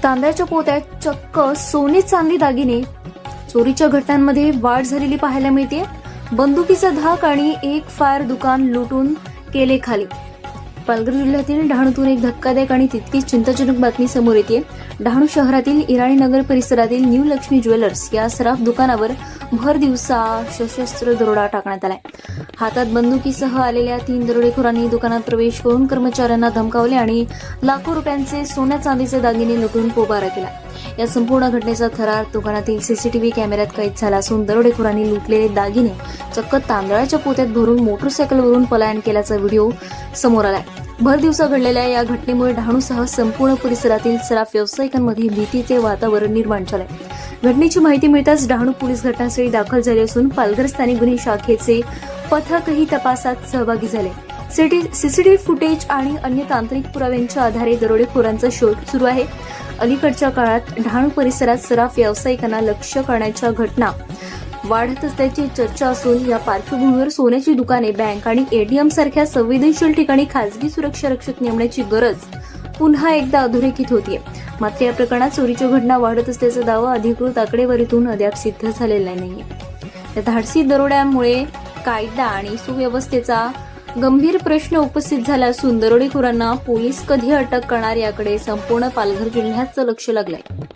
तांदळाच्या पोत्यात चक्क सोने चांदी दागिने चोरीच्या घटनांमध्ये वाढ झालेली पाहायला मिळते. बंदुकीचा धाक आणि एक फायर दुकान लुटून केले खाली. पालघर जिल्ह्यातील डहाणूतून एक धक्कादायक आणि तितकीच चिंताजनक बातमी समोर येते. डहाणू शहरातील इराणी नगर परिसरातील न्यू लक्ष्मी ज्वेलर्स या सराफ दुकानावर भर दिवसा सशस्त्र दरोडा टाकण्यात आलाय. हातात बंदुकीसह आलेल्या 3 दरोडेखोरांनी दुकानात प्रवेश करून कर्मचाऱ्यांना धमकावले आणि लाखो रुपयांचे सोन्या चांदीचे दागिने लुटून पोबारा केला. या संपूर्ण घटनेचा थरार दुकानातील सीसीटीव्ही कॅमेऱ्यात कैद झाला असून दरोडेखोरांनी लुटलेले दागिने चक्क तांदळाच्या पोत्यात भरून मोटरसायकलवरून पलायन केल्याचा व्हिडिओ समोर आलाय. भर दिवसा घडलेल्या या घटनेमुळे डहाणूसह संपूर्ण परिसरातील सराफ व्यावसायिकांमध्ये भीतीचे वातावरण निर्माण झालंय. घटनेची माहिती मिळताच डहाणू पोलीस घटनास्थळी दाखल झाले असून पालघर स्थानिक गुन्हे शाखेचे पथकही तपासात सहभागी झाले. सीसीटीव्ही फुटेज आणि अन्य तांत्रिक पुराव्यांच्या आधारे दरोडेखोरांचा शोध सुरू आहे. अलीकडच्या काळात डहाणू परिसरात सराफ व्यावसायिकांना लक्ष्य करण्याच्या घटना वाढत असल्याची चर्चा असून या पार्श्वभूमीवर सोन्याची दुकाने, बँक आणि एटीएम सारख्या संवेदनशील ठिकाणी खासगी सुरक्षा रक्षक नेमण्याची गरज पुन्हा एकदा अधोरेखित होतीये. मात्र या प्रकरणात चोरीच्या घटना वाढत असल्याचा दावा अधिकृत आकडेवारीतून अद्याप सिद्ध झालेला नाहीये. या धाडसी दरोड्यामुळे कायदा आणि सुव्यवस्थेचा गंभीर प्रश्न उपस्थित झाला असून दरोडेखोरांना पोलीस कधी अटक करणार याकडे संपूर्ण पालघर जिल्ह्याचं लक्ष लागलंय.